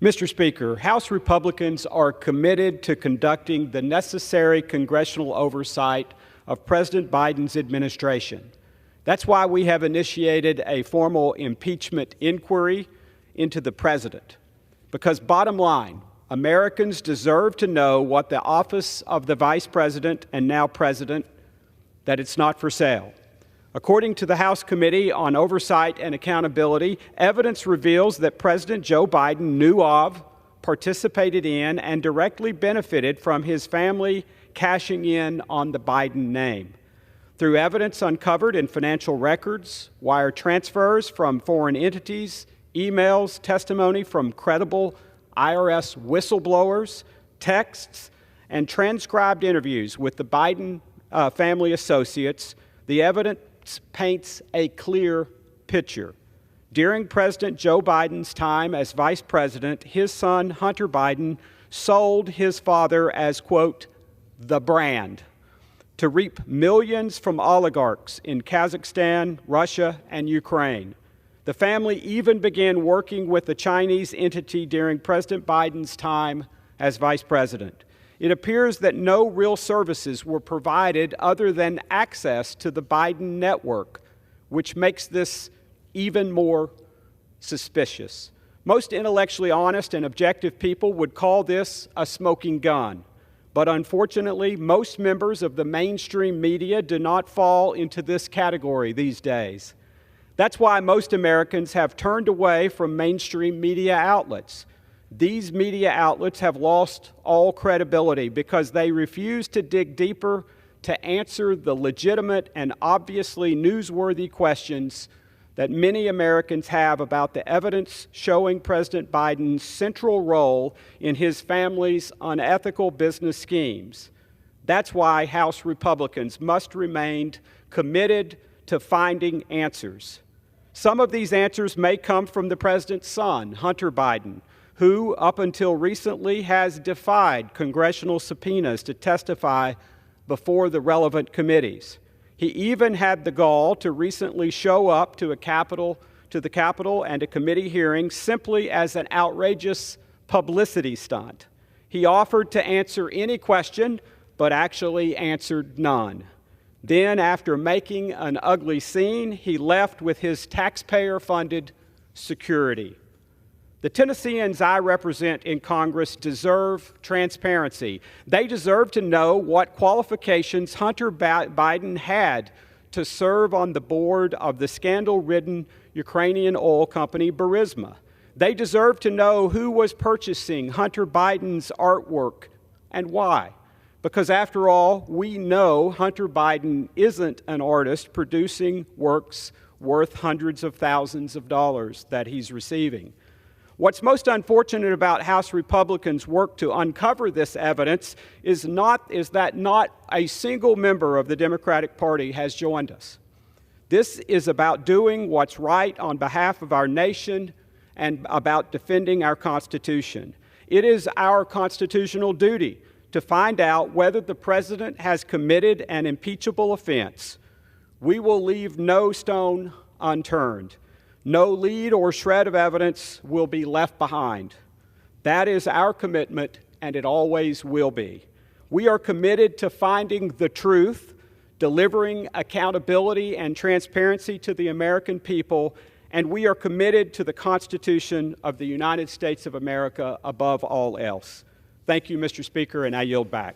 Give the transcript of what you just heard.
Mr. Speaker, House Republicans are committed to conducting the necessary congressional oversight of President Biden's administration. That's why we have initiated a formal impeachment inquiry into the president. Because bottom line, Americans deserve to know what the office of the vice president and now president, that it's not for sale. According to the House Committee on Oversight and Accountability, evidence reveals that President Joe Biden knew of, participated in, and directly benefited from his family cashing in on the Biden name. Through evidence uncovered in financial records, wire transfers from foreign entities, emails, testimony from credible IRS whistleblowers, texts, and transcribed interviews with the Biden family associates, the evidence paints a clear picture. During President Joe Biden's time as vice president, his son, Hunter Biden, sold his father as, quote, the brand, to reap millions from oligarchs in Kazakhstan, Russia, and Ukraine. The family even began working with the Chinese entity during President Biden's time as vice president. It appears that no real services were provided other than access to the Biden network, which makes this even more suspicious. Most intellectually honest and objective people would call this a smoking gun. But unfortunately, most members of the mainstream media do not fall into this category these days. That's why most Americans have turned away from mainstream media outlets. These media outlets have lost all credibility because they refuse to dig deeper to answer the legitimate and obviously newsworthy questions that many Americans have about the evidence showing President Biden's central role in his family's unethical business schemes. That's why House Republicans must remain committed to finding answers. Some of these answers may come from the president's son, Hunter Biden, who, up until recently, has defied congressional subpoenas to testify before the relevant committees. He even had the gall to recently show up to the Capitol and a committee hearing simply as an outrageous publicity stunt. He offered to answer any question, but actually answered none. Then, after making an ugly scene, he left with his taxpayer-funded security. The Tennesseans I represent in Congress deserve transparency. They deserve to know what qualifications Hunter Biden had to serve on the board of the scandal-ridden Ukrainian oil company Burisma. They deserve to know who was purchasing Hunter Biden's artwork and why. Because after all, we know Hunter Biden isn't an artist producing works worth hundreds of thousands of dollars that he's receiving. What's most unfortunate about House Republicans' work to uncover this evidence is that not a single member of the Democratic Party has joined us. This is about doing what's right on behalf of our nation and about defending our Constitution. It is our constitutional duty to find out whether the president has committed an impeachable offense. We will leave no stone unturned. No lead or shred of evidence will be left behind. That is our commitment, and it always will be. We are committed to finding the truth, delivering accountability and transparency to the American people, and we are committed to the Constitution of the United States of America above all else. Thank you, Mr. Speaker, and I yield back.